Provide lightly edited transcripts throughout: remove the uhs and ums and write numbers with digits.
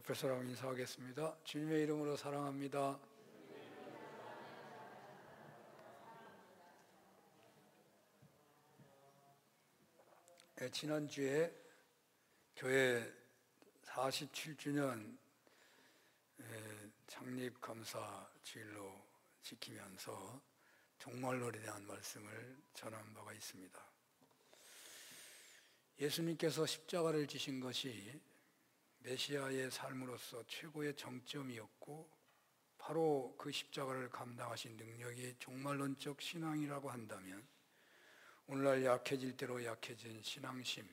옆에 사람 인사하겠습니다. 주님의 이름으로 사랑합니다. 지난주에 교회 47주년 창립감사 주일로 지키면서 종말론에 대한 말씀을 전한 바가 있습니다. 예수님께서 십자가를 지신 것이 메시아의 삶으로서 최고의 정점이었고, 바로 그 십자가를 감당하신 능력이 종말론적 신앙이라고 한다면, 오늘날 약해질 대로 약해진 신앙심,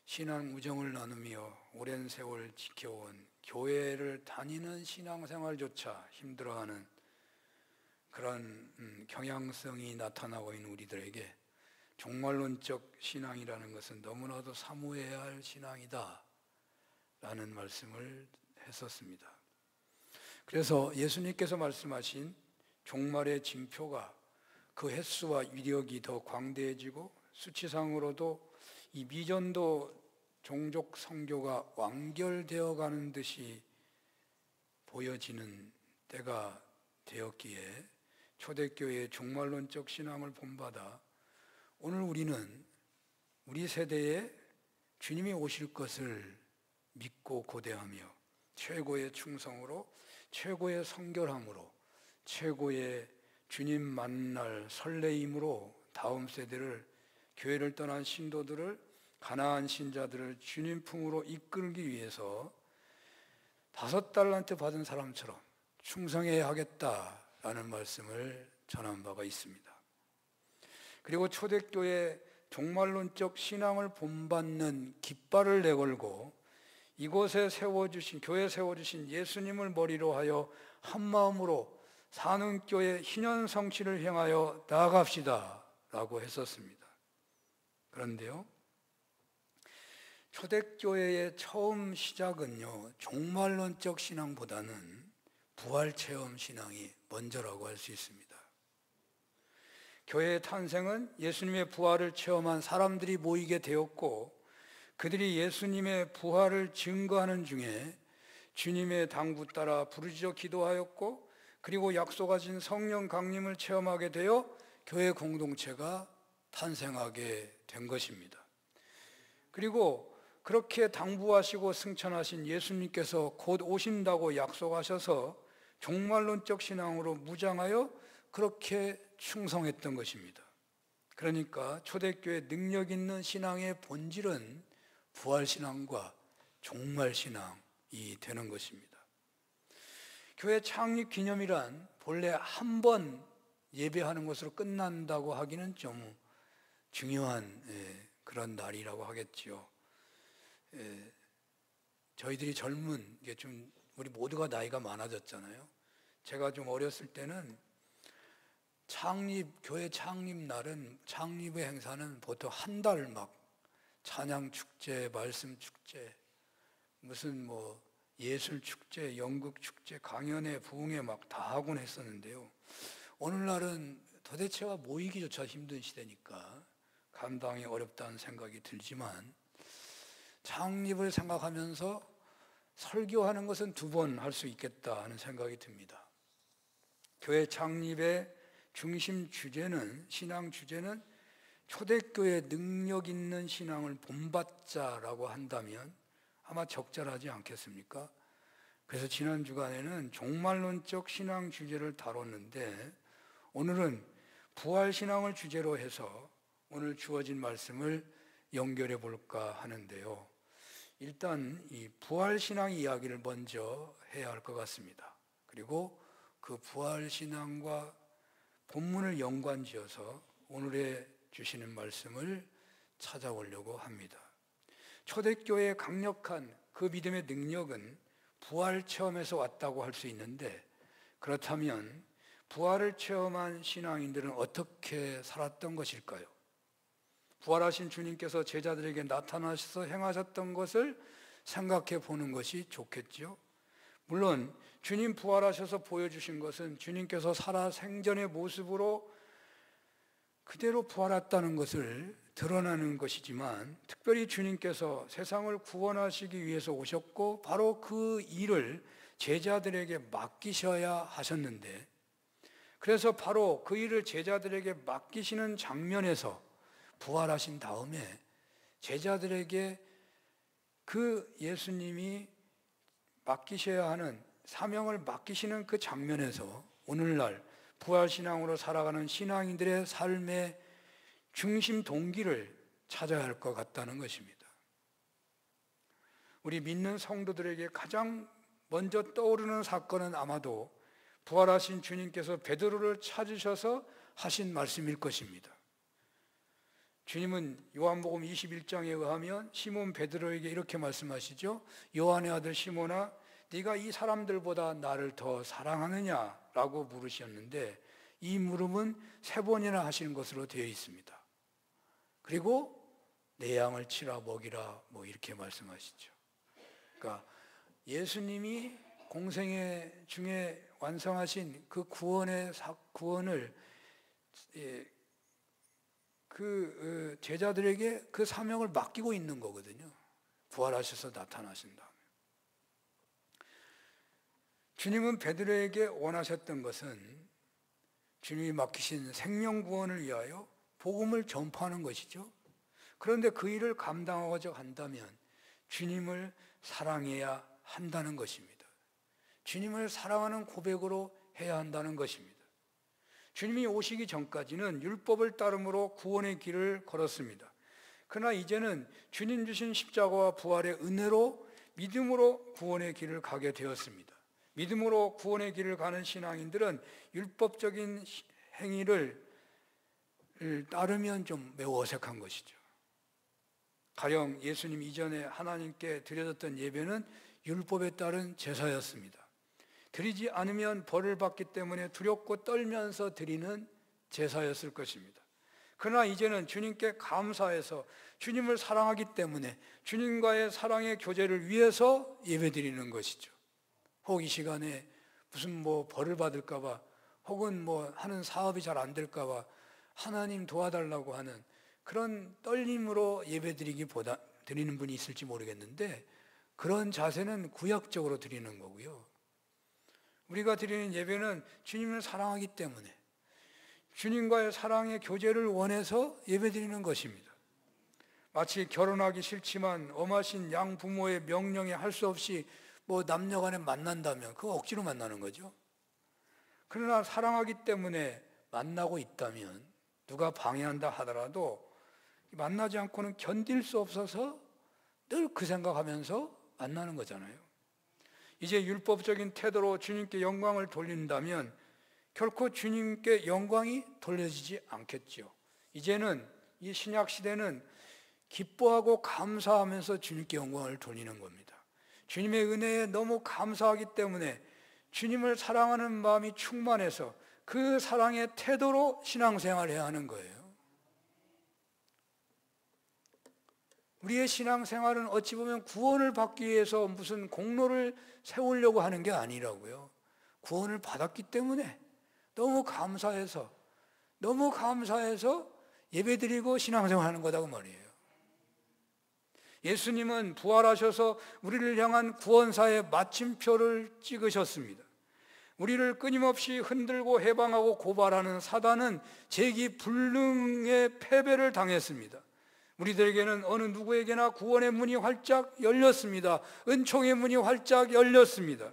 신앙 우정을 나누며 오랜 세월 지켜온 교회를 다니는 신앙생활조차 힘들어하는 그런 경향성이 나타나고 있는 우리들에게 종말론적 신앙이라는 것은 너무나도 사모해야 할 신앙이다 라는 말씀을 했었습니다. 그래서 예수님께서 말씀하신 종말의 징표가 그 횟수와 위력이 더 광대해지고, 수치상으로도 이 미전도 종족 선교가 완결되어 가는 듯이 보여지는 때가 되었기에 초대교회의 종말론적 신앙을 본받아 오늘 우리는 우리 세대에 주님이 오실 것을 믿고 고대하며 최고의 충성으로, 최고의 성결함으로, 최고의 주님 만날 설레임으로 다음 세대를, 교회를 떠난 신도들을, 가나안 신자들을 주님 품으로 이끌기 위해서 5달란트 받은 사람처럼 충성해야 하겠다라는 말씀을 전한 바가 있습니다. 그리고 초대교회 종말론적 신앙을 본받는 깃발을 내걸고 이곳에 세워주신, 교회에 세워주신 예수님을 머리로 하여 한마음으로 사는 교회 희년성취를 향하여 나아갑시다 라고 했었습니다. 그런데요, 초대교회의 처음 시작은요, 종말론적 신앙보다는 부활체험 신앙이 먼저라고 할 수 있습니다. 교회의 탄생은 예수님의 부활을 체험한 사람들이 모이게 되었고, 그들이 예수님의 부활을 증거하는 중에 주님의 당부 따라 부르짖어 기도하였고, 그리고 약속하신 성령 강림을 체험하게 되어 교회 공동체가 탄생하게 된 것입니다. 그리고 그렇게 당부하시고 승천하신 예수님께서 곧 오신다고 약속하셔서 종말론적 신앙으로 무장하여 그렇게 충성했던 것입니다. 그러니까 초대교회 능력 있는 신앙의 본질은 부활신앙과 종말신앙이 되는 것입니다. 교회 창립 기념이란 본래 한 번 예배하는 것으로 끝난다고 하기는 좀 중요한 그런 날이라고 하겠지요. 저희들이 젊은, 이게 좀 우리 모두가 나이가 많아졌잖아요. 제가 좀 어렸을 때는 교회 창립 날은, 창립의 행사는 보통 한 달 막 찬양 축제, 말씀 축제, 무슨 예술 축제, 연극 축제, 강연회, 부흥회 막 다 하곤 했었는데요. 오늘날은 도대체가 모이기조차 힘든 시대니까 감당이 어렵다는 생각이 들지만, 창립을 생각하면서 설교하는 것은 2번 할 수 있겠다 하는 생각이 듭니다. 교회 창립의 중심 주제는, 신앙 주제는 초대교회 능력 있는 신앙을 본받자라고 한다면 아마 적절하지 않겠습니까? 그래서 지난 주간에는 종말론적 신앙 주제를 다뤘는데, 오늘은 부활신앙을 주제로 해서 오늘 주어진 말씀을 연결해 볼까 하는데요. 일단 이 부활신앙 이야기를 먼저 해야 할 것 같습니다. 그리고 그 부활신앙과 본문을 연관지어서 오늘의 주시는 말씀을 찾아오려고 합니다. 초대교회의 강력한 그 믿음의 능력은 부활 체험에서 왔다고 할 수 있는데, 그렇다면 부활을 체험한 신앙인들은 어떻게 살았던 것일까요? 부활하신 주님께서 제자들에게 나타나셔서 행하셨던 것을 생각해 보는 것이 좋겠죠. 물론 주님 부활하셔서 보여주신 것은 주님께서 살아 생전의 모습으로 그대로 부활했다는 것을 드러나는 것이지만 특별히 주님께서 세상을 구원하시기 위해서 오셨고 바로 그 일을 제자들에게 맡기셔야 하셨는데, 그래서 바로 그 일을 제자들에게 맡기시는 장면에서 부활하신 다음에 제자들에게 그 예수님이 맡기셔야 하는 사명을 맡기시는 그 장면에서 오늘날 부활신앙으로 살아가는 신앙인들의 삶의 중심 동기를 찾아야 할 것 같다는 것입니다. 우리 믿는 성도들에게 가장 먼저 떠오르는 사건은 아마도 부활하신 주님께서 베드로를 찾으셔서 하신 말씀일 것입니다. 주님은 요한복음 21장에 의하면 시몬 베드로에게 이렇게 말씀하시죠. 요한의 아들 시몬아, 네가 이 사람들보다 나를 더 사랑하느냐라고 물으셨는데, 이 물음은 3번이나 하신 것으로 되어 있습니다. 그리고 내 양을 치라 먹이라 뭐 이렇게 말씀하시죠. 그러니까 예수님이 공생애 중에 완성하신 그 구원을 그 제자들에게 그 사명을 맡기고 있는 거거든요. 부활하셔서 나타나신 다음에. 주님은 베드로에게 원하셨던 것은 주님이 맡기신 생명구원을 위하여 복음을 전파하는 것이죠. 그런데 그 일을 감당하고자 한다면 주님을 사랑해야 한다는 것입니다. 주님을 사랑하는 고백으로 해야 한다는 것입니다. 주님이 오시기 전까지는 율법을 따름으로 구원의 길을 걸었습니다. 그러나 이제는 주님 주신 십자가와 부활의 은혜로 믿음으로 구원의 길을 가게 되었습니다. 믿음으로 구원의 길을 가는 신앙인들은 율법적인 행위를 따르면 좀 매우 어색한 것이죠. 가령 예수님 이전에 하나님께 드려졌던 예배는 율법에 따른 제사였습니다. 드리지 않으면 벌을 받기 때문에 두렵고 떨면서 드리는 제사였을 것입니다. 그러나 이제는 주님께 감사해서 주님을 사랑하기 때문에 주님과의 사랑의 교제를 위해서 예배드리는 것이죠. 혹 이 시간에 무슨 벌을 받을까 봐, 혹은 하는 사업이 잘 안 될까 봐 하나님 도와달라고 하는 그런 떨림으로 예배드리기보다 드리는 분이 있을지 모르겠는데, 그런 자세는 구약적으로 드리는 거고요. 우리가 드리는 예배는 주님을 사랑하기 때문에 주님과의 사랑의 교제를 원해서 예배드리는 것입니다. 마치 결혼하기 싫지만 엄하신 양 부모의 명령에 할 수 없이 남녀간에 만난다면 그거 억지로 만나는 거죠. 그러나 사랑하기 때문에 만나고 있다면 누가 방해한다 하더라도 만나지 않고는 견딜 수 없어서 늘 그 생각하면서 만나는 거잖아요. 이제 율법적인 태도로 주님께 영광을 돌린다면 결코 주님께 영광이 돌려지지 않겠죠. 이제는 이 신약 시대는 기뻐하고 감사하면서 주님께 영광을 돌리는 겁니다. 주님의 은혜에 너무 감사하기 때문에 주님을 사랑하는 마음이 충만해서 그 사랑의 태도로 신앙생활을 해야 하는 거예요. 우리의 신앙생활은 어찌 보면 구원을 받기 위해서 무슨 공로를 세우려고 하는 게 아니라고요. 구원을 받았기 때문에 너무 감사해서 예배드리고 신앙생활하는 거다고 말이에요. 예수님은 부활하셔서 우리를 향한 구원사의 마침표를 찍으셨습니다. 우리를 끊임없이 흔들고 해방하고 고발하는 사단은 재기불능의 패배를 당했습니다. 우리들에게는 어느 누구에게나 구원의 문이 활짝 열렸습니다. 은총의 문이 활짝 열렸습니다.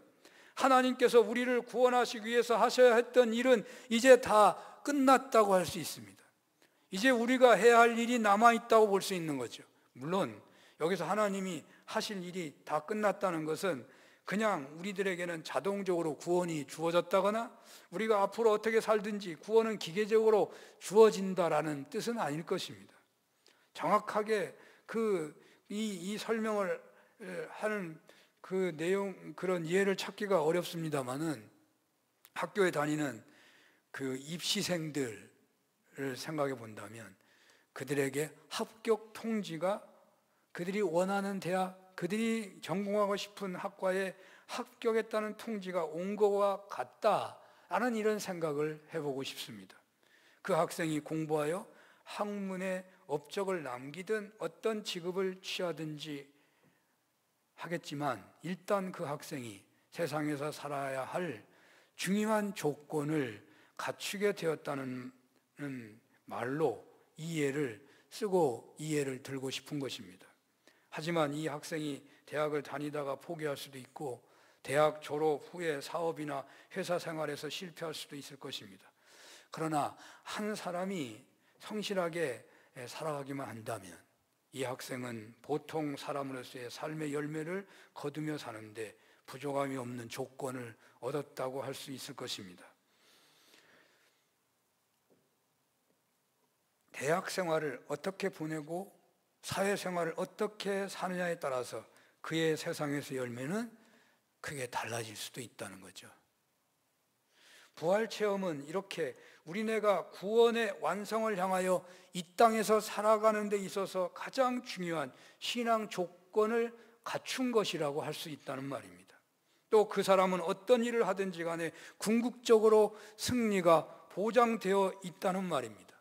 하나님께서 우리를 구원하시기 위해서 하셔야 했던 일은 이제 다 끝났다고 할 수 있습니다. 이제 우리가 해야 할 일이 남아있다고 볼 수 있는 거죠. 물론 여기서 하나님이 하실 일이 다 끝났다는 것은 그냥 우리들에게는 자동적으로 구원이 주어졌다거나 우리가 앞으로 어떻게 살든지 구원은 기계적으로 주어진다라는 뜻은 아닐 것입니다. 정확하게 이 설명을 하는 그 내용, 그런 이해를 찾기가 어렵습니다만은 학교에 다니는 그 입시생들을 생각해 본다면 그들에게 합격 통지가 그들이 원하는 대학, 그들이 전공하고 싶은 학과에 합격했다는 통지가 온 것과 같다라는 이런 생각을 해보고 싶습니다. 그 학생이 공부하여 학문에 업적을 남기든 어떤 직업을 취하든지 하겠지만 일단 그 학생이 세상에서 살아야 할 중요한 조건을 갖추게 되었다는 말로 이 예를 쓰고 이 예를 들고 싶은 것입니다. 하지만 이 학생이 대학을 다니다가 포기할 수도 있고 대학 졸업 후에 사업이나 회사 생활에서 실패할 수도 있을 것입니다. 그러나 한 사람이 성실하게 살아가기만 한다면 이 학생은 보통 사람으로서의 삶의 열매를 거두며 사는데 부족함이 없는 조건을 얻었다고 할 수 있을 것입니다. 대학 생활을 어떻게 보내고 사회생활을 어떻게 사느냐에 따라서 그의 세상에서 열매는 크게 달라질 수도 있다는 거죠. 부활 체험은 이렇게 우리네가 구원의 완성을 향하여 이 땅에서 살아가는 데 있어서 가장 중요한 신앙 조건을 갖춘 것이라고 할 수 있다는 말입니다. 또 그 사람은 어떤 일을 하든지 간에 궁극적으로 승리가 보장되어 있다는 말입니다.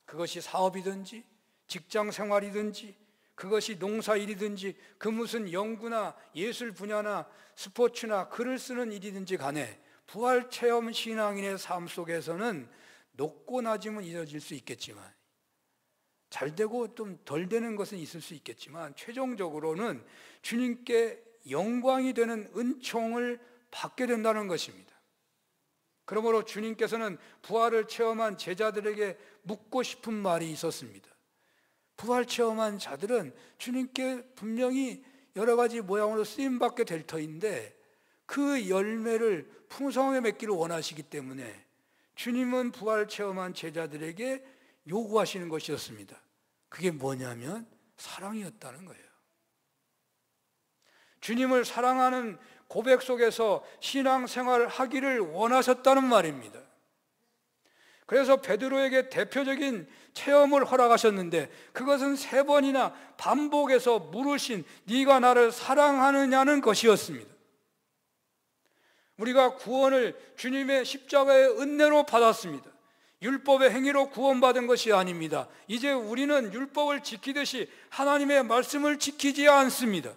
그것이 사업이든지 직장 생활이든지 그것이 농사일이든지 그 무슨 연구나 예술 분야나 스포츠나 글을 쓰는 일이든지 간에 부활 체험 신앙인의 삶 속에서는 높고 낮음은 이어질 수 있겠지만 잘 되고 좀 덜 되는 것은 있을 수 있겠지만 최종적으로는 주님께 영광이 되는 은총을 받게 된다는 것입니다. 그러므로 주님께서는 부활을 체험한 제자들에게 묻고 싶은 말이 있었습니다. 부활 체험한 자들은 주님께 분명히 여러 가지 모양으로 쓰임받게 될 터인데 그 열매를 풍성하게 맺기를 원하시기 때문에 주님은 부활 체험한 제자들에게 요구하시는 것이었습니다. 그게 뭐냐면 사랑이었다는 거예요. 주님을 사랑하는 고백 속에서 신앙생활을 하기를 원하셨다는 말입니다. 그래서 베드로에게 대표적인 체험을 허락하셨는데 그것은 3번이나 반복해서 물으신 네가 나를 사랑하느냐는 것이었습니다. 우리가 구원을 주님의 십자가의 은혜로 받았습니다. 율법의 행위로 구원받은 것이 아닙니다. 이제 우리는 율법을 지키듯이 하나님의 말씀을 지키지 않습니다.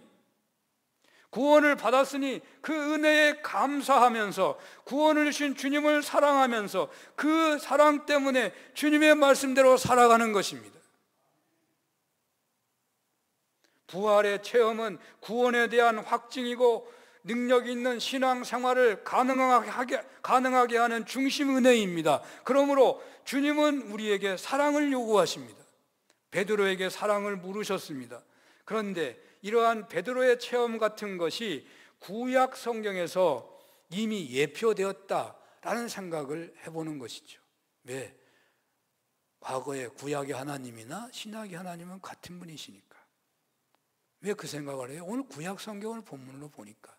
구원을 받았으니 그 은혜에 감사하면서 구원을 주신 주님을 사랑하면서 그 사랑 때문에 주님의 말씀대로 살아가는 것입니다. 부활의 체험은 구원에 대한 확증이고 능력 있는 신앙생활을 가능하게 하는 중심 은혜입니다. 그러므로 주님은 우리에게 사랑을 요구하십니다. 베드로에게 사랑을 물으셨습니다. 그런데 이러한 베드로의 체험 같은 것이 구약 성경에서 이미 예표되었다라는 생각을 해보는 것이죠. 왜? 과거의 구약의 하나님이나 신약의 하나님은 같은 분이시니까. 왜 그 생각을 해요? 오늘 구약 성경을 본문으로 보니까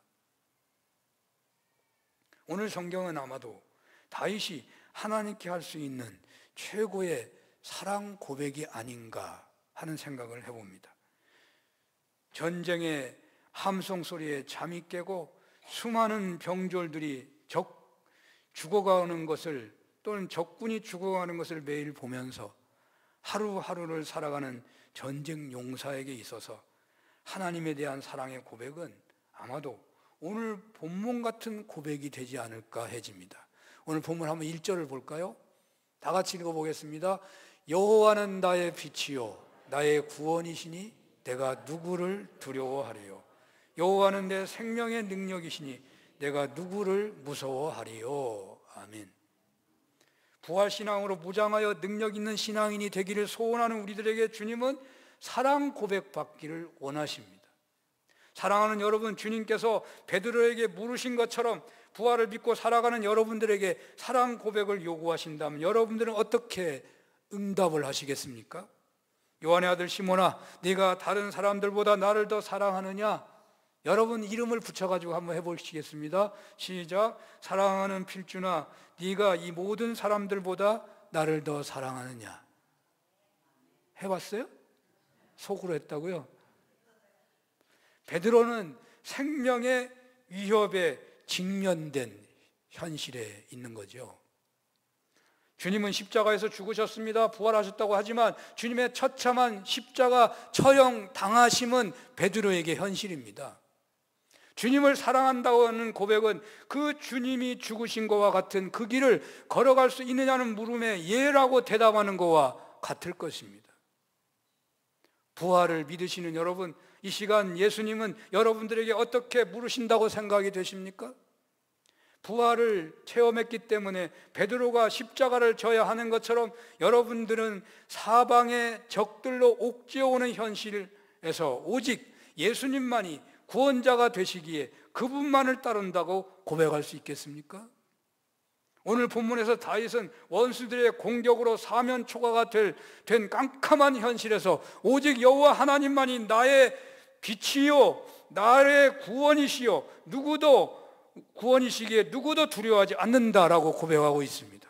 오늘 성경은 아마도 다윗이 하나님께 할 수 있는 최고의 사랑 고백이 아닌가 하는 생각을 해봅니다. 전쟁의 함성 소리에 잠이 깨고 수많은 병졸들이 죽어가는 것을 또는 적군이 죽어가는 것을 매일 보면서 하루하루를 살아가는 전쟁 용사에게 있어서 하나님에 대한 사랑의 고백은 아마도 오늘 본문 같은 고백이 되지 않을까 해집니다. 오늘 본문 한번 1절을 볼까요? 다 같이 읽어보겠습니다. 여호와는 나의 빛이요 나의 구원이시니 내가 누구를 두려워하리요. 여호와는 내 생명의 능력이시니 내가 누구를 무서워하리요. 아멘. 부활신앙으로 무장하여 능력 있는 신앙인이 되기를 소원하는 우리들에게 주님은 사랑 고백받기를 원하십니다. 사랑하는 여러분, 주님께서 베드로에게 물으신 것처럼 부활을 믿고 살아가는 여러분들에게 사랑 고백을 요구하신다면 여러분들은 어떻게 응답을 하시겠습니까? 요한의 아들 시몬아, 네가 다른 사람들보다 나를 더 사랑하느냐? 여러분 이름을 붙여가지고 한번 해보시겠습니다. 시작. 사랑하는 필주나, 네가 이 모든 사람들보다 나를 더 사랑하느냐? 해봤어요? 속으로 했다고요? 베드로는 생명의 위협에 직면된 현실에 있는 거죠. 주님은 십자가에서 죽으셨습니다. 부활하셨다고 하지만 주님의 처참한 십자가 처형 당하심은 베드로에게 현실입니다. 주님을 사랑한다고 하는 고백은 그 주님이 죽으신 것과 같은 그 길을 걸어갈 수 있느냐는 물음에 예라고 대답하는 것과 같을 것입니다. 부활을 믿으시는 여러분, 이 시간 예수님은 여러분들에게 어떻게 물으신다고 생각이 되십니까? 부활을 체험했기 때문에 베드로가 십자가를 져야 하는 것처럼 여러분들은 사방의 적들로 옥죄어오는 현실에서 오직 예수님만이 구원자가 되시기에 그분만을 따른다고 고백할 수 있겠습니까? 오늘 본문에서 다윗은 원수들의 공격으로 사면초가가 된 깜깜한 현실에서 오직 여호와 하나님만이 나의 빛이요 나의 구원이시요 누구도 구원이시기에 누구도 두려워하지 않는다라고 고백하고 있습니다.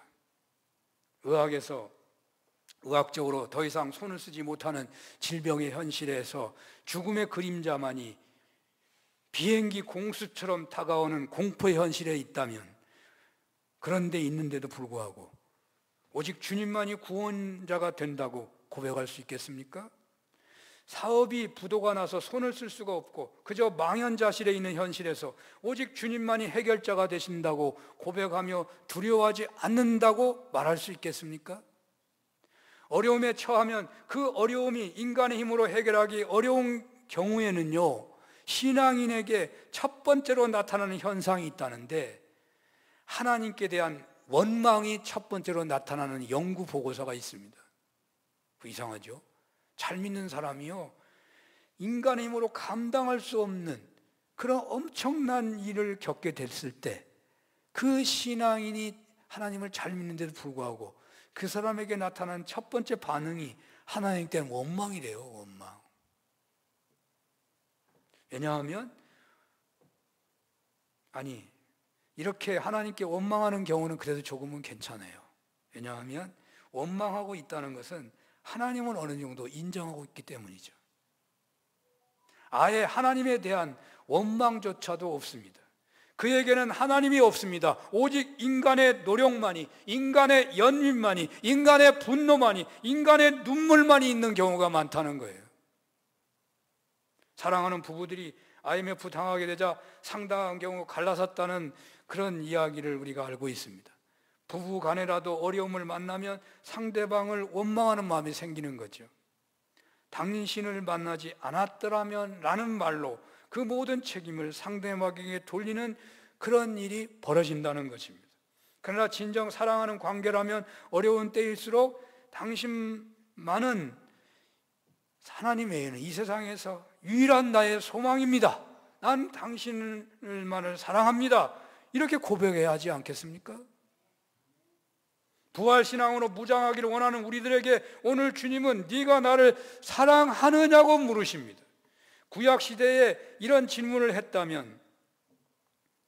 의학적으로 더 이상 손을 쓰지 못하는 질병의 현실에서 죽음의 그림자만이 비행기 공수처럼 다가오는 공포의 현실에 있다면, 그런데 있는데도 불구하고 오직 주님만이 구원자가 된다고 고백할 수 있겠습니까? 사업이 부도가 나서 손을 쓸 수가 없고 그저 망연자실에 있는 현실에서 오직 주님만이 해결자가 되신다고 고백하며 두려워하지 않는다고 말할 수 있겠습니까? 어려움에 처하면 그 어려움이 인간의 힘으로 해결하기 어려운 경우에는요, 신앙인에게 첫 번째로 나타나는 현상이 있다는데, 하나님께 대한 원망이 첫 번째로 나타나는 연구 보고서가 있습니다. 이상하죠? 잘 믿는 사람이요, 인간의 힘으로 감당할 수 없는 그런 엄청난 일을 겪게 됐을 때 그 신앙인이 하나님을 잘 믿는데도 불구하고 그 사람에게 나타나는 첫 번째 반응이 하나님께 대한 원망이래요. 원망. 왜냐하면 이렇게 하나님께 원망하는 경우는 그래도 조금은 괜찮아요. 왜냐하면 원망하고 있다는 것은 하나님은 어느 정도 인정하고 있기 때문이죠. 아예 하나님에 대한 원망조차도 없습니다. 그에게는 하나님이 없습니다. 오직 인간의 노력만이, 인간의 연민만이, 인간의 분노만이, 인간의 눈물만이 있는 경우가 많다는 거예요. 사랑하는 부부들이 IMF 당하게 되자 상당한 경우 갈라섰다는 그런 이야기를 우리가 알고 있습니다. 부부 간에라도 어려움을 만나면 상대방을 원망하는 마음이 생기는 거죠. 당신을 만나지 않았더라면 라는 말로 그 모든 책임을 상대방에게 돌리는 그런 일이 벌어진다는 것입니다. 그러나 진정 사랑하는 관계라면 어려운 때일수록 당신만은 하나님 외에는 이 세상에서 유일한 나의 소망입니다. 난 당신만을 사랑합니다. 이렇게 고백해야 하지 않겠습니까? 부활신앙으로 무장하기를 원하는 우리들에게 오늘 주님은 네가 나를 사랑하느냐고 물으십니다. 구약시대에 이런 질문을 했다면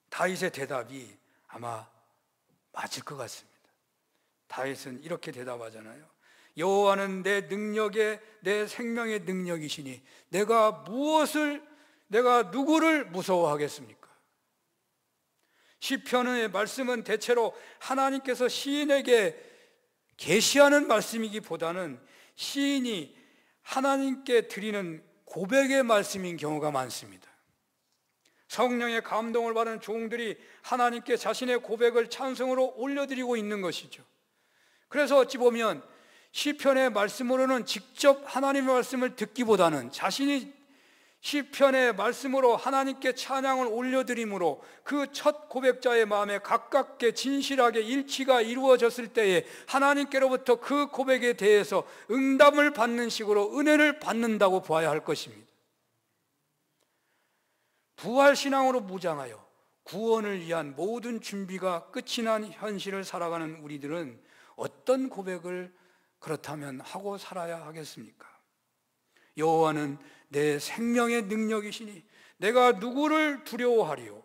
다윗의 대답이 아마 맞을 것 같습니다. 다윗은 이렇게 대답하잖아요. 여호와는 내 능력에 내 생명의 능력이시니 내가 누구를 무서워하겠습니까? 시편의 말씀은 대체로 하나님께서 시인에게 계시하는 말씀이기보다는 시인이 하나님께 드리는 고백의 말씀인 경우가 많습니다. 성령의 감동을 받은 종들이 하나님께 자신의 고백을 찬송으로 올려드리고 있는 것이죠. 그래서 어찌 보면 시편의 말씀으로는 직접 하나님의 말씀을 듣기보다는 자신이 시편의 말씀으로 하나님께 찬양을 올려드림으로 그 첫 고백자의 마음에 가깝게 진실하게 일치가 이루어졌을 때에 하나님께로부터 그 고백에 대해서 응답을 받는 식으로 은혜를 받는다고 보아야 할 것입니다. 부활신앙으로 무장하여 구원을 위한 모든 준비가 끝이 난 현실을 살아가는 우리들은 어떤 고백을 그렇다면 하고 살아야 하겠습니까? 여호와는 내 생명의 능력이시니 내가 누구를 두려워하리요?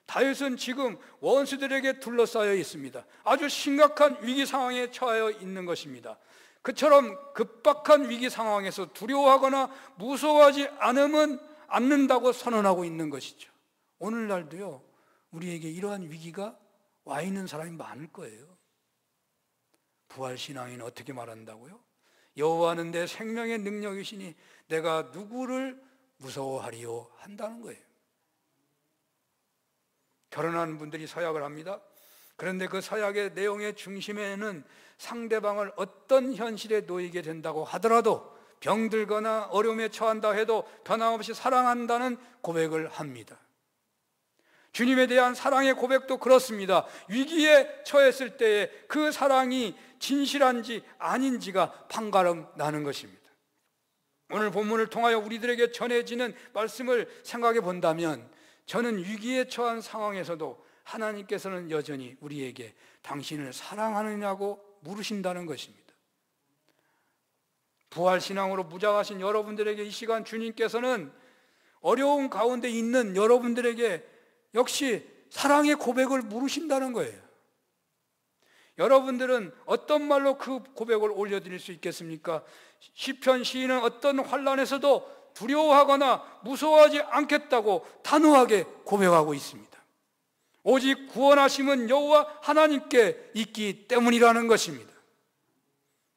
다윗은 지금 원수들에게 둘러싸여 있습니다. 아주 심각한 위기 상황에 처하여 있는 것입니다. 그처럼 급박한 위기 상황에서 두려워하거나 무서워하지 않는다고 선언하고 있는 것이죠. 오늘날도요, 우리에게 이러한 위기가 와 있는 사람이 많을 거예요. 부활신앙인은 어떻게 말한다고요? 여호와는 내 생명의 능력이시니 내가 누구를 무서워하리요 한다는 거예요. 결혼하는 분들이 서약을 합니다. 그런데 그 서약의 내용의 중심에는 상대방을 어떤 현실에 놓이게 된다고 하더라도, 병들거나 어려움에 처한다 해도 변함없이 사랑한다는 고백을 합니다. 주님에 대한 사랑의 고백도 그렇습니다. 위기에 처했을 때에 그 사랑이 진실한지 아닌지가 판가름 나는 것입니다. 오늘 본문을 통하여 우리들에게 전해지는 말씀을 생각해 본다면, 저는 위기에 처한 상황에서도 하나님께서는 여전히 우리에게 당신을 사랑하느냐고 물으신다는 것입니다. 부활신앙으로 무장하신 여러분들에게 이 시간 주님께서는 어려움 가운데 있는 여러분들에게 역시 사랑의 고백을 물으신다는 거예요. 여러분들은 어떤 말로 그 고백을 올려드릴 수 있겠습니까? 시편 시인은 어떤 환난에서도 두려워하거나 무서워하지 않겠다고 단호하게 고백하고 있습니다. 오직 구원하심은 여호와 하나님께 있기 때문이라는 것입니다.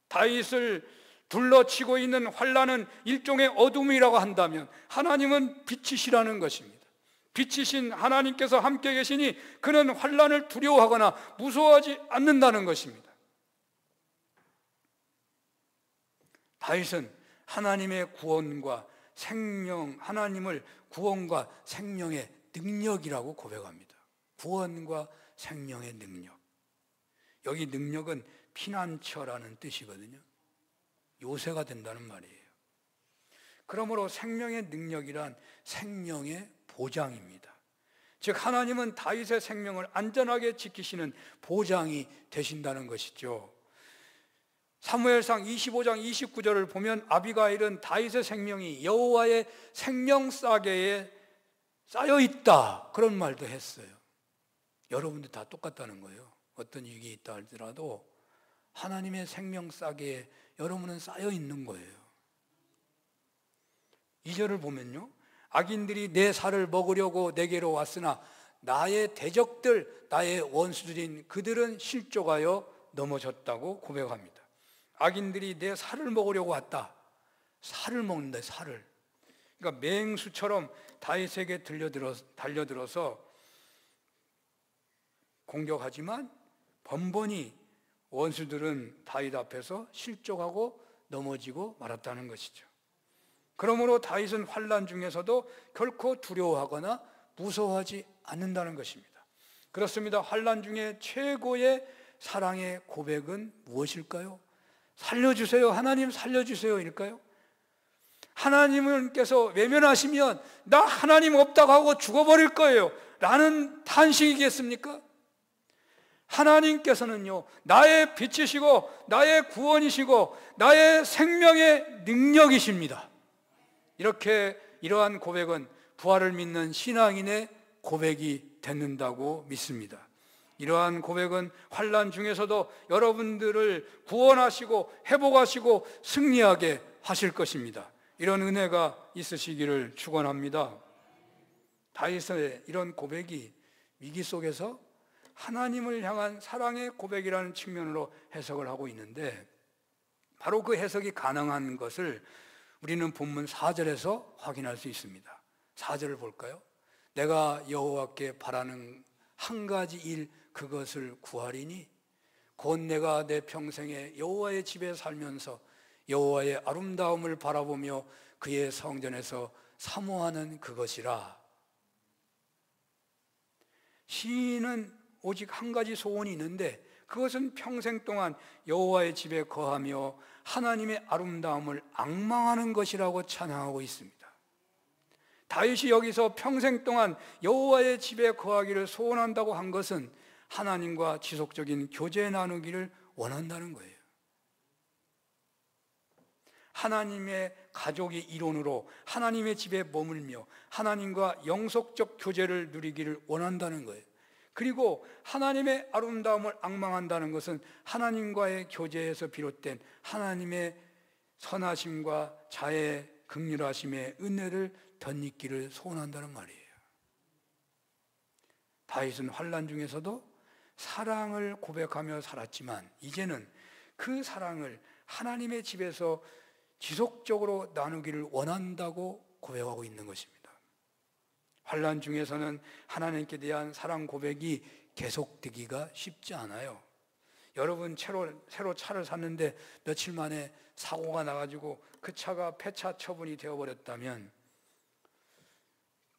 다윗을 둘러치고 있는 환난은 일종의 어둠이라고 한다면 하나님은 빛이시라는 것입니다. 빛이신 하나님께서 함께 계시니 그는 환난을 두려워하거나 무서워하지 않는다는 것입니다. 다윗은 하나님의 구원과 생명, 하나님을 구원과 생명의 능력이라고 고백합니다. 구원과 생명의 능력. 여기 능력은 피난처라는 뜻이거든요. 요새가 된다는 말이에요. 그러므로 생명의 능력이란 생명의 보장입니다. 즉 하나님은 다윗의 생명을 안전하게 지키시는 보장이 되신다는 것이죠. 사무엘상 25장 29절을 보면 아비가일은 다윗의 생명이 여호와의 생명싸개에 쌓여 있다, 그런 말도 했어요. 여러분들 다 똑같다는 거예요. 어떤 위기에 있다 할지라도 하나님의 생명싸개에 여러분은 쌓여 있는 거예요. 2절을 보면요, 악인들이 내 살을 먹으려고 내게로 왔으나 나의 대적들, 나의 원수들인 그들은 실족하여 넘어졌다고 고백합니다. 악인들이 내 살을 먹으려고 왔다. 살을 먹는다, 살을. 그러니까 맹수처럼 다윗에게 달려들어서 공격하지만 번번이 원수들은 다윗 앞에서 실족하고 넘어지고 말았다는 것이죠. 그러므로 다윗은 환난 중에서도 결코 두려워하거나 무서워하지 않는다는 것입니다. 그렇습니다. 환난 중에 최고의 사랑의 고백은 무엇일까요? 살려주세요, 하나님 살려주세요 일까요? 하나님께서 외면하시면 나 하나님 없다고 하고 죽어버릴 거예요 라는 탄식이겠습니까? 하나님께서는요, 나의 빛이시고 나의 구원이시고 나의 생명의 능력이십니다. 이러한 고백은 부활을 믿는 신앙인의 고백이 된다고 믿습니다. 이러한 고백은 환난 중에서도 여러분들을 구원하시고 회복하시고 승리하게 하실 것입니다. 이런 은혜가 있으시기를 축원합니다. 다윗의 이런 고백이 위기 속에서 하나님을 향한 사랑의 고백이라는 측면으로 해석을 하고 있는데, 바로 그 해석이 가능한 것을 우리는 본문 4절에서 확인할 수 있습니다. 4절을 볼까요? 내가 여호와께 바라는 한 가지 일, 그것을 구하리니 곧 내가 내 평생에 여호와의 집에 살면서 여호와의 아름다움을 바라보며 그의 성전에서 사모하는 그것이라. 시인은 오직 한 가지 소원이 있는데, 그것은 평생 동안 여호와의 집에 거하며 하나님의 아름다움을 앙망하는 것이라고 찬양하고 있습니다. 다윗이 여기서 평생 동안 여호와의 집에 거하기를 소원한다고 한 것은 하나님과 지속적인 교제 나누기를 원한다는 거예요. 하나님의 가족의 일원으로 하나님의 집에 머물며 하나님과 영속적 교제를 누리기를 원한다는 거예요. 그리고 하나님의 아름다움을 앙망한다는 것은 하나님과의 교제에서 비롯된 하나님의 선하심과 자애, 긍휼하심의 은혜를 덧입기를 소원한다는 말이에요. 다윗은 환난 중에서도 사랑을 고백하며 살았지만 이제는 그 사랑을 하나님의 집에서 지속적으로 나누기를 원한다고 고백하고 있는 것입니다. 환난 중에서는 하나님께 대한 사랑 고백이 계속되기가 쉽지 않아요. 여러분 새로 차를 샀는데 며칠 만에 사고가 나가지고 그 차가 폐차 처분이 되어버렸다면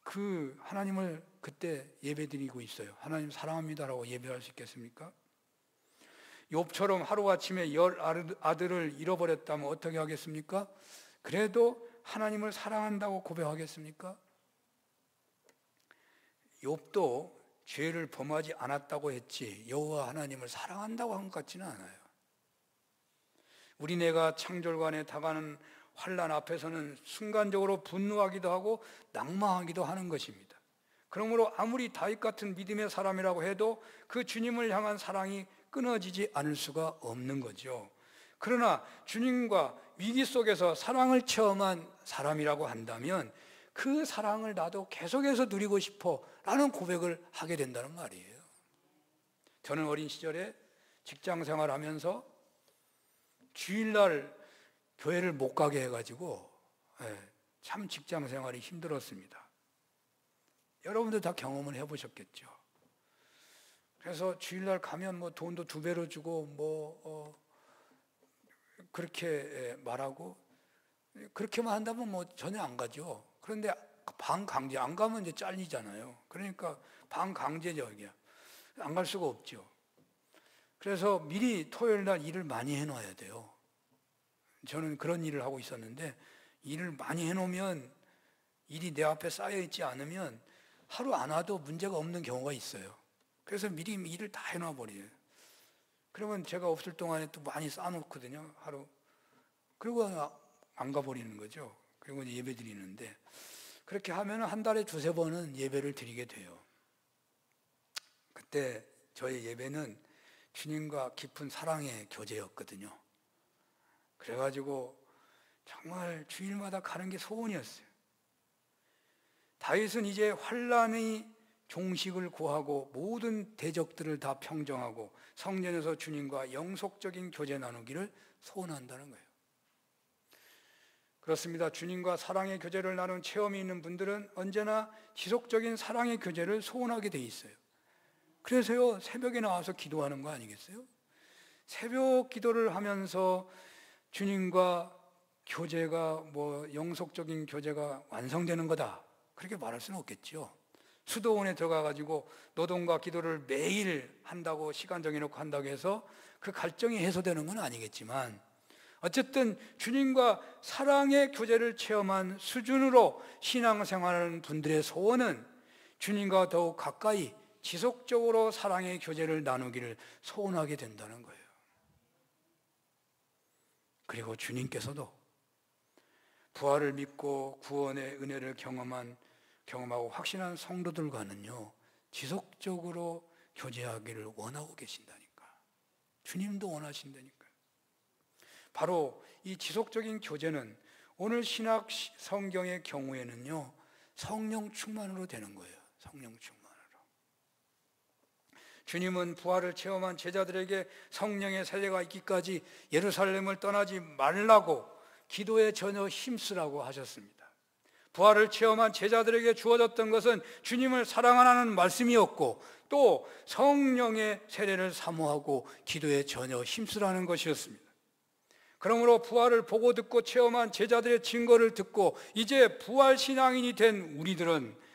그 하나님을 그때 예배드리고 있어요. 하나님 사랑합니다라고 예배할 수 있겠습니까? 욥처럼 하루아침에 10 아들을 잃어버렸다면 어떻게 하겠습니까? 그래도 하나님을 사랑한다고 고백하겠습니까? 욥도 죄를 범하지 않았다고 했지 여호와 하나님을 사랑한다고 한 것 같지는 않아요. 우리네가 창졸간에 다가는 환난 앞에서는 순간적으로 분노하기도 하고 낙망하기도 하는 것입니다. 그러므로 아무리 다윗 같은 믿음의 사람이라고 해도 그 주님을 향한 사랑이 끊어지지 않을 수가 없는 거죠. 그러나 주님과 위기 속에서 사랑을 체험한 사람이라고 한다면 그 사랑을 나도 계속해서 누리고 싶어 라는 고백을 하게 된다는 말이에요. 저는 어린 시절에 직장 생활하면서 주일날 교회를 못 가게 해가지고 참 직장 생활이 힘들었습니다. 여러분들 다 경험을 해보셨겠죠. 그래서 주일날 가면 뭐 돈도 2배로 주고 그렇게 말하고 그렇게만 한다면 뭐 전혀 안 가죠. 그런데 반강제 안 가면 이제 잘리잖아요. 그러니까 반강제죠. 이게 안 갈 수가 없죠. 그래서 미리 토요일 날 일을 많이 해놔야 돼요. 저는 그런 일을 하고 있었는데 일을 많이 해놓으면 일이 내 앞에 쌓여있지 않으면 하루 안 와도 문제가 없는 경우가 있어요. 그래서 미리 일을 다 해놔버려요. 그러면 제가 없을 동안에 또 많이 쌓아놓거든요. 하루. 그리고 안 가버리는 거죠. 그리고 이제 예배 드리는데 그렇게 하면 한 달에 2-3번은 예배를 드리게 돼요. 그때 저의 예배는 주님과 깊은 사랑의 교제였거든요. 그래가지고 정말 주일마다 가는 게 소원이었어요. 다윗은 이제 환난의 종식을 구하고 모든 대적들을 다 평정하고 성전에서 주님과 영속적인 교제 나누기를 소원한다는 거예요. 그렇습니다. 주님과 사랑의 교제를 나눈 체험이 있는 분들은 언제나 지속적인 사랑의 교제를 소원하게 돼 있어요. 그래서요, 새벽에 나와서 기도하는 거 아니겠어요? 새벽 기도를 하면서 주님과 교제가 영속적인 교제가 완성되는 거다. 그렇게 말할 수는 없겠죠. 수도원에 들어가가지고 노동과 기도를 매일 한다고 시간 정해놓고 한다고 해서 그 갈증이 해소되는 건 아니겠지만 어쨌든 주님과 사랑의 교제를 체험한 수준으로 신앙생활하는 분들의 소원은 주님과 더욱 가까이 지속적으로 사랑의 교제를 나누기를 소원하게 된다는 거예요. 그리고 주님께서도 부활을 믿고 구원의 은혜를 경험하고 확신한 성도들과는요 지속적으로 교제하기를 원하고 계신다니까. 주님도 원하신다니까요. 바로 이 지속적인 교제는 오늘 신약 성경의 경우에는요 성령 충만으로 되는 거예요. 성령 충만으로. 주님은 부활을 체험한 제자들에게 성령의 세례가 있기까지 예루살렘을 떠나지 말라고 기도에 전혀 힘쓰라고 하셨습니다. 부활을 체험한 제자들에게 주어졌던 것은 주님을 사랑하라는 말씀이었고 또 성령의 세례를 사모하고 기도에 전혀 힘쓰라는 것이었습니다. 그러므로 부활을 보고 듣고 체험한 제자들의 증거를 듣고 이제 부활 신앙인이 된 우리들은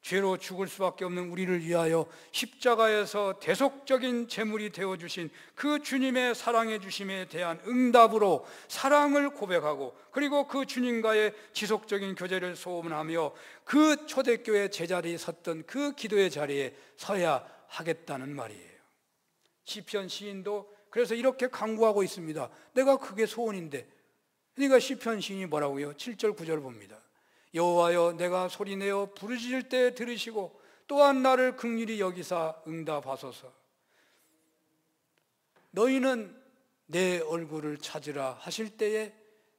죄로 죽을 수밖에 없는 우리를 위하여 십자가에서 대속적인 제물이 되어주신 그 주님의 사랑해 주심에 대한 응답으로 사랑을 고백하고 그리고 그 주님과의 지속적인 교제를 소원하며 그 초대교회 제자들이 섰던 그 기도의 자리에 서야 하겠다는 말이에요. 시편 시인도 그래서 이렇게 간구하고 있습니다. 내가 그게 소원인데. 그러니까 시편 시인이 뭐라고요? 7절 9절 봅니다. 여호와여 내가 소리내어 부르짖을 때 들으시고 또한 나를 긍휼히 여기사 응답하소서. 너희는 내 얼굴을 찾으라 하실 때에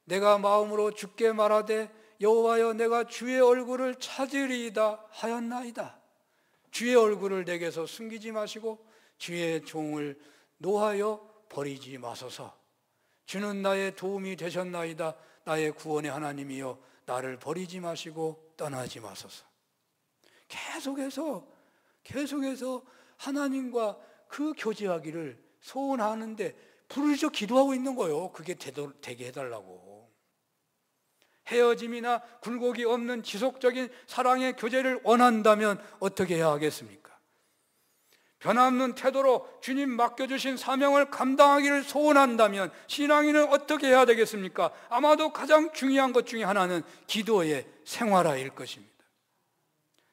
내가 마음으로 주께 말하되 여호와여 내가 주의 얼굴을 찾으리이다 하였나이다. 주의 얼굴을 내게서 숨기지 마시고 주의 종을 노하여 버리지 마소서. 주는 나의 도움이 되셨나이다. 나의 구원의 하나님이여 나를 버리지 마시고 떠나지 마소서. 계속해서 하나님과 그 교제하기를 소원하는데 부르짖어 기도하고 있는 거예요. 그게 되게 해달라고. 헤어짐이나 굴곡이 없는 지속적인 사랑의 교제를 원한다면 어떻게 해야 하겠습니까? 변함없는 태도로 주님 맡겨주신 사명을 감당하기를 소원한다면 신앙인은 어떻게 해야 되겠습니까? 아마도 가장 중요한 것 중에 하나는 기도의 생활화일 것입니다.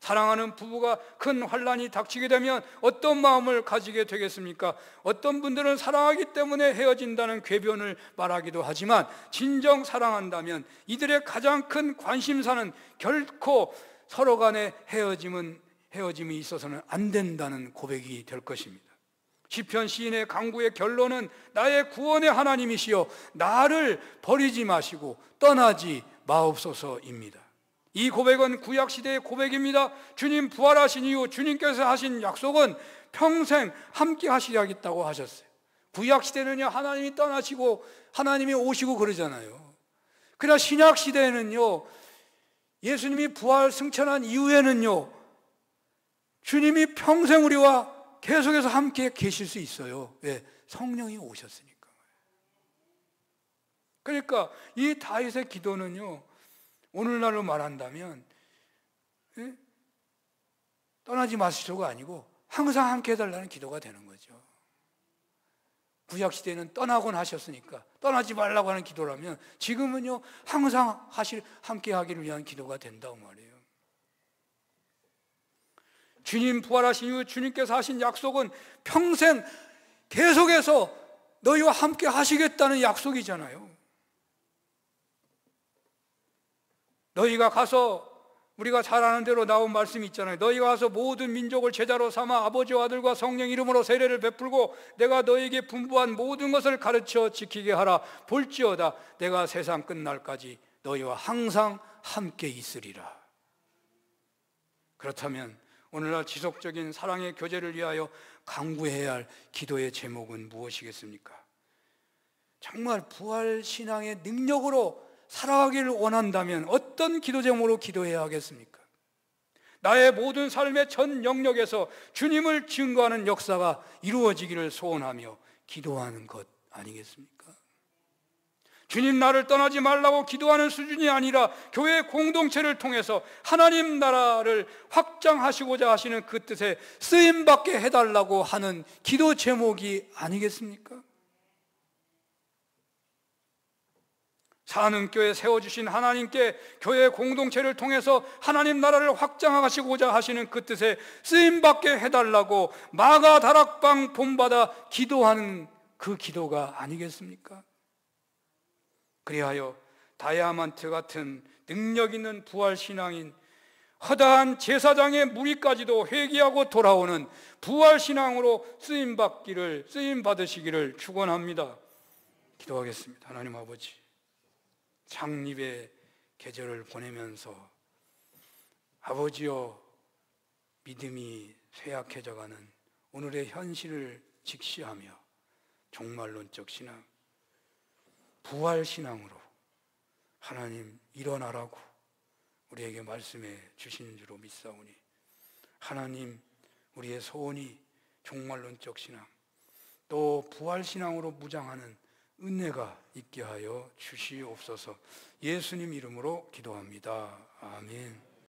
사랑하는 부부가 큰 환난이 닥치게 되면 어떤 마음을 가지게 되겠습니까? 어떤 분들은 사랑하기 때문에 헤어진다는 궤변을 말하기도 하지만 진정 사랑한다면 이들의 가장 큰 관심사는 결코 서로 간의 헤어짐이 있어서는 안 된다는 고백이 될 것입니다. 시편 시인의 간구의 결론은 나의 구원의 하나님이시여 나를 버리지 마시고 떠나지 마옵소서입니다. 이 고백은 구약시대의 고백입니다. 주님 부활하신 이후 주님께서 하신 약속은 평생 함께 하시겠다고 하셨어요. 구약시대는요 하나님이 떠나시고 하나님이 오시고 그러잖아요. 그러나 신약시대에는요 예수님이 부활 승천한 이후에는요 주님이 평생 우리와 계속해서 함께 계실 수 있어요. 왜? 성령이 오셨으니까. 그러니까 이 다윗의 기도는요 오늘날로 말한다면 떠나지 마시소가 아니고 항상 함께 해달라는 기도가 되는 거죠. 구약시대는 떠나곤 하셨으니까 떠나지 말라고 하는 기도라면 지금은요 항상 함께 하기를 위한 기도가 된다고 말이에요. 주님 부활하신 이후 주님께서 하신 약속은 평생 계속해서 너희와 함께 하시겠다는 약속이잖아요. 너희가 가서 우리가 잘 아는 대로 나온 말씀이 있잖아요. 너희가 가서 모든 민족을 제자로 삼아 아버지와 아들과 성령 이름으로 세례를 베풀고 내가 너희에게 분부한 모든 것을 가르쳐 지키게 하라. 볼지어다 내가 세상 끝날까지 너희와 항상 함께 있으리라. 그렇다면 오늘날 지속적인 사랑의 교제를 위하여 간구해야 할 기도의 제목은 무엇이겠습니까? 정말 부활신앙의 능력으로 살아가기를 원한다면 어떤 기도 제목으로 기도해야 하겠습니까? 나의 모든 삶의 전 영역에서 주님을 증거하는 역사가 이루어지기를 소원하며 기도하는 것 아니겠습니까? 주님 나를 떠나지 말라고 기도하는 수준이 아니라 교회 공동체를 통해서 하나님 나라를 확장하시고자 하시는 그 뜻에 쓰임받게 해달라고 하는 기도 제목이 아니겠습니까? 사는 교회 세워주신 하나님께 교회 공동체를 통해서 하나님 나라를 확장하시고자 하시는 그 뜻에 쓰임받게 해달라고 마가 다락방 본받아 기도하는 그 기도가 아니겠습니까? 그리하여 다이아만트 같은 능력 있는 부활신앙인 허다한 제사장의 무리까지도 회개하고 돌아오는 부활신앙으로 쓰임받으시기를 축원합니다. 기도하겠습니다. 하나님 아버지, 창립의 계절을 보내면서 아버지여 믿음이 쇠약해져가는 오늘의 현실을 직시하며 종말론적 신앙, 부활신앙으로 하나님 일어나라고 우리에게 말씀해 주신 줄로 믿사오니 하나님 우리의 소원이 종말론적 신앙 또 부활신앙으로 무장하는 은혜가 있게 하여 주시옵소서. 예수님 이름으로 기도합니다. 아멘.